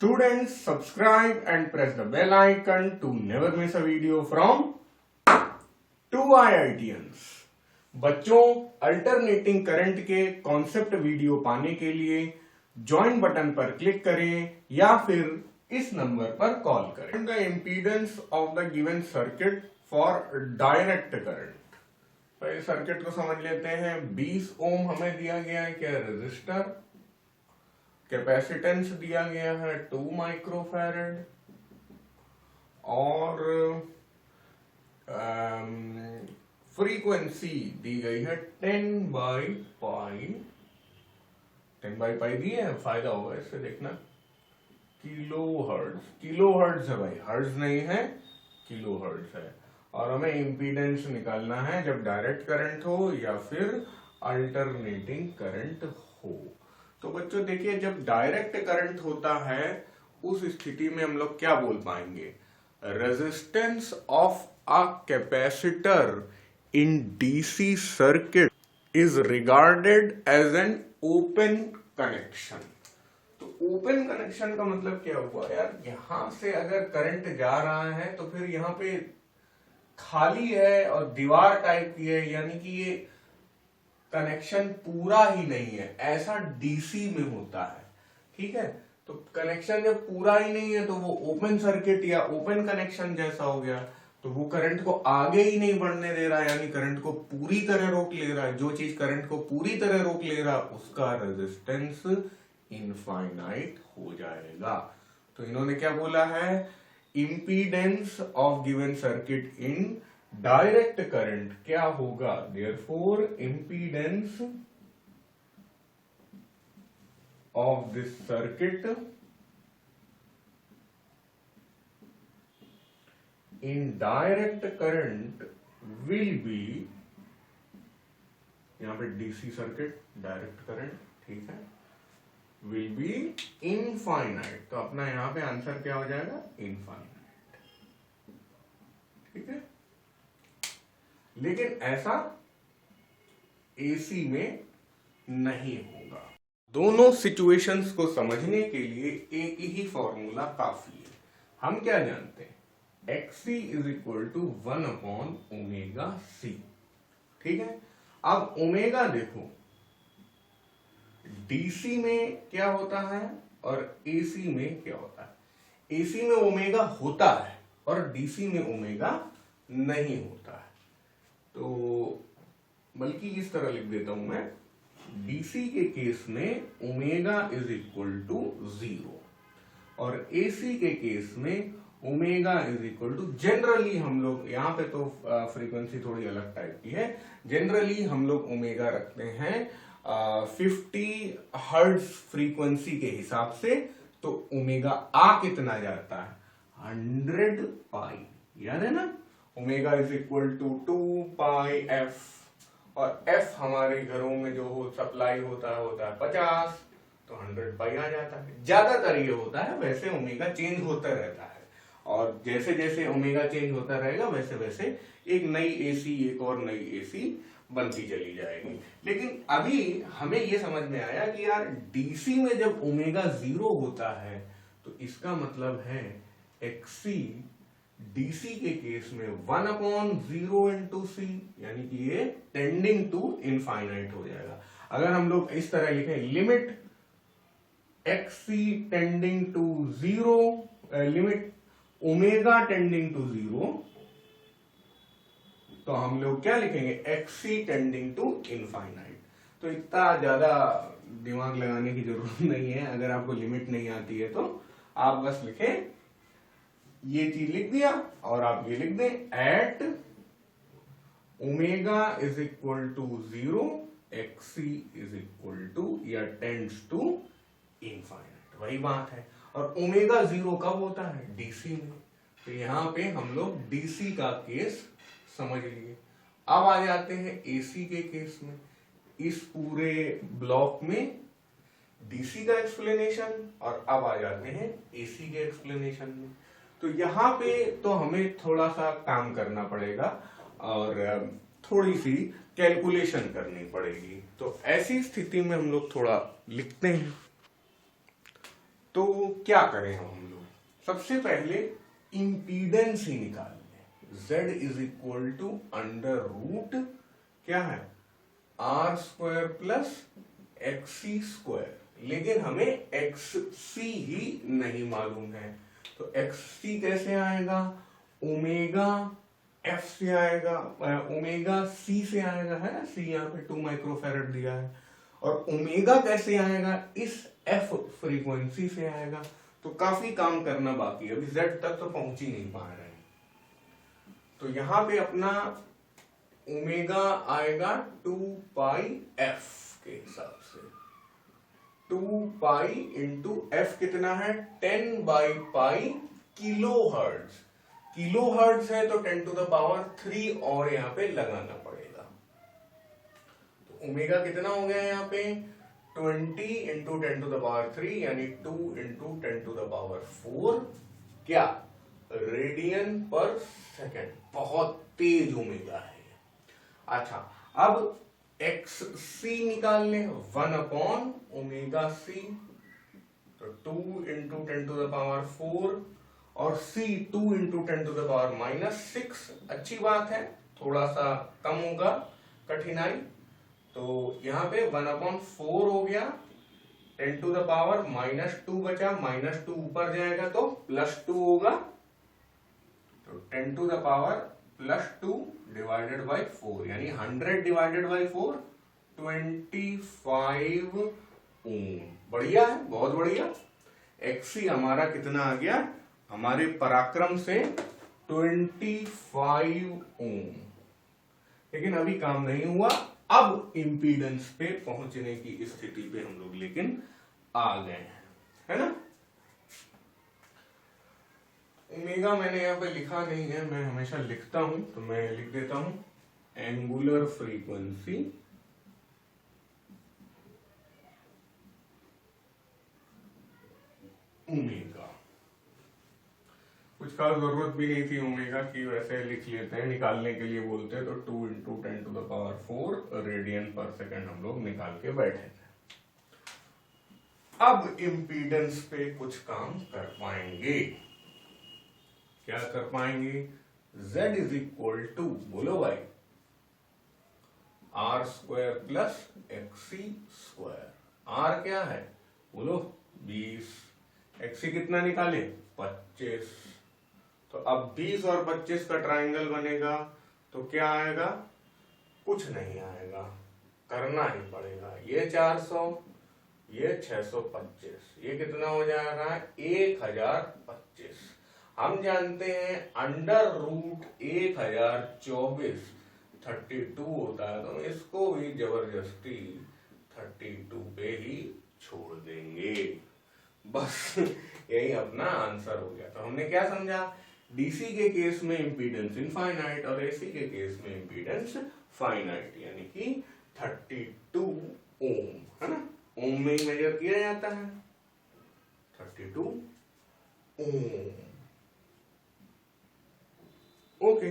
Students, subscribe and press the bell icon to never miss a video from 2IITians। बच्चों, alternating current के concept video पाने के लिए join button पर click करें या फिर इस नंबर पर कॉल करें। The impedance of the given circuit for direct current. पहले सर्किट को समझ लेते हैं। 20 ओम हमें दिया गया है क्या रेजिस्टर, कैपेसिटेंस दिया गया है 2 माइक्रोफैरड और फ्रीक्वेंसी दी गई है 10 बाई पाई दी है। फायदा होगा इससे देखना। किलो हर्ट्ज है भाई, हर्ट्ज नहीं है, किलो हर्ट्ज है। और हमें इम्पीडेंस निकालना है जब डायरेक्ट करंट हो या फिर अल्टरनेटिंग करंट हो। तो बच्चों देखिए, जब डायरेक्ट करंट होता है उस स्थिति में हम लोग क्या बोल पाएंगे? Resistance of a capacitor in DC circuit is regarded as an open connection. तो ओपन कनेक्शन का मतलब क्या हुआ यार? यहां से अगर करंट जा रहा है तो फिर यहां पे खाली है और दीवार टाइप की है, यानी कि ये कनेक्शन पूरा ही नहीं है। ऐसा डीसी में होता है, ठीक है। तो कनेक्शन जब पूरा ही नहीं है तो वो ओपन सर्किट या ओपन कनेक्शन जैसा हो गया। तो वो करंट को आगे ही नहीं बढ़ने दे रहा, यानी करंट को पूरी तरह रोक ले रहा है। जो चीज करंट को पूरी तरह रोक ले रहा उसका रेजिस्टेंस इनफाइनाइट हो जाएगा। तो इन्होंने क्या बोला है? Impedance of given circuit in direct current क्या होगा? Therefore impedance of this circuit in direct current will be, यहां पे डीसी सर्किट डायरेक्ट करंट, ठीक है, विल बी इनफाइनाइट। तो अपना यहां पे आंसर क्या हो जाएगा? इनफाइनाइट, ठीक है। लेकिन ऐसा एसी में नहीं होगा। दोनों सिचुएशंस को समझने के लिए एक ही फॉर्मूला काफी है। हम क्या जानते हैं? XC is equal to 1 upon omega C, ठीक है। अब ओमेगा देखो, डीसी में क्या होता है और एसी में क्या होता है? एसी में ओमेगा होता है और डीसी में ओमेगा नहीं होता है। तो बल्कि इस तरह लिख देता हूं मैं, डीसी के केस में ओमेगा इज इक्वल टू 0 और एसी के केस में omega is equal to, generally हम लोग यहाँ पे तो फ्रीक्वेंसी थोड़ी अलग टाइप की है, जनरली हम लोग ओमेगा रखते हैं 50 हर्ट्ज फ्रीक्वेंसी के हिसाब से। तो ओमेगा आ कितना जाता है? 100 पाई, याद है ना? Omega is equal to 2 pi F, और एफ हमारे घरों में जो हो सप्लाई होता है 50, तो 100 पाई आ जाता है। ज्यादातर ये होता है, वैसे ओमेगा चेंज होता रहता है और जैसे जैसे ओमेगा चेंज होता रहेगा वैसे वैसे एक नई एसी, एक और नई एसी बनती चली जाएगी। लेकिन अभी हमें ये समझ में आया कि यार डीसी में जब ओमेगा 0 होता है तो इसका मतलब है XC डीसी के केस में 1 अपॉन 0 इंटू सी, यानी कि ये टेंडिंग टू इनफाइनाइट हो जाएगा। अगर हम लोग इस तरह लिखें, limit XC tending to 0, limit omega tending to 0, तो हम लोग क्या लिखेंगे? XC tending to infinite. तो इतना ज्यादा दिमाग लगाने की जरूरत नहीं है। अगर आपको लिमिट नहीं आती है तो आप बस लिखें, ये चीज लिख दिया और आप ये लिख दें, at omega is equal to 0 XC is equal to या टेंड्स टू इनफाइनाइट। वही बात है। और ओमेगा 0 कब होता है? डीसी में। तो यहां पे हम लोग डीसी का केस समझ लिए। अब आ जाते हैं एसी के केस में। इस पूरे ब्लॉक में डीसी का एक्सप्लेनेशन और अब आ जाते हैं एसी के एक्सप्लेनेशन में। तो यहाँ पे तो हमें थोड़ा सा काम करना पड़ेगा और थोड़ी सी कैलकुलेशन करनी पड़ेगी। तो ऐसी स्थिति में हम लोग थोड़ा लिखते हैं। तो क्या करें हम लोग, सबसे पहले इंपीडेंस ही निकाल लें। Z is equal to under root क्या है R square plus XC square, लेकिन हमें एक्सी ही नहीं मालूम है। तो एक्सी कैसे आएगा, ओमेगा एफ से आएगा, ओमेगा सी से आएगा, है ना, सी यहाँ पे 2 माइक्रोफैरड दिया है, और ओमेगा कैसे आएगा, इस एफ फ्रीक्वेंसी से आएगा। तो काफी काम करना बाकी है, अभी जेड तक तो पहुंच ही नहीं पा रहे हैं। तो यहां पे अपना ओमेगा आएगा 2 पाई एफ के हिसाब से, 2 पाई इंटू एफ कितना है 10 by pi kilo hertz. Kilo hertz है तो 10 टू द पावर 3 और यहां पे लगाना पड़ेगा। तो ओमेगा कितना हो गया यहाँ पे 20 इंटू 10 टू द पावर 3 यानी 2 इंटू 10 टू द पावर 4 क्या रेडियन पर सेकेंड। बहुत तेज ओमेगा है। अच्छा, अब एक्स सी निकाल लें, 1 अपॉन ओमेगा सी, तो 2 इंटू 10 टू द पावर 4 और सी 2 इंटू 10 टू द पावर -6। अच्छी बात है, थोड़ा सा कम होगा कठिनाई। तो यहाँ पे 1 अपॉन 4 हो गया, 10 टू द पावर -2 बचा, -2 ऊपर जाएगा तो +2 होगा, तो 10 to the power +2 divided by 4 यानी 100 डिवाइडेड बाई 4 25 ओम। बढ़िया है, बहुत बढ़िया। एक्सी हमारा कितना आ गया, हमारे पराक्रम से 25 ओम। लेकिन अभी काम नहीं हुआ, अब इंपीडेंस पे पहुंचने की स्थिति पे हम लोग लेकिन आ गए हैं, है ना। ओमेगा मैंने यहाँ पे लिखा नहीं है, मैं हमेशा लिखता हूं तो मैं लिख देता हूं एंगुलर फ्रीक्वेंसी ओमेगा। कुछ खास जरूरत भी नहीं थी ओमेगा की, वैसे लिख लेते हैं, निकालने के लिए बोलते हैं तो 2 into 10 to the power 4 radian per second हम लोग निकाल के बैठे थे। अब इंपीडेंस पे कुछ काम कर पाएंगे। क्या कर पाएंगे, Z इज इक्वल टू, बोलो भाई, R square plus XC square. R क्या है बोलो 20, एक्सी कितना निकाले 25। तो अब 20 और 25 का ट्राइंगल बनेगा तो क्या आएगा, कुछ नहीं आएगा, करना ही पड़ेगा। ये 400, ये 625, ये कितना हो जा रहा है 1025। हम जानते हैं अंडर रूट 1024 32 होता है, तो इसको भी जबरदस्ती 32 पे ही छोड़ देंगे। बस यही अपना आंसर हो गया। तो हमने क्या समझा, डीसी के केस में इंपीडेंस इनफाइनाइट और एसी के केस में इंपीडेंस फाइनाइट, यानी कि 32 ओम, है ना, ओम में ही मेजर किया जाता है 32 ओम। ओके।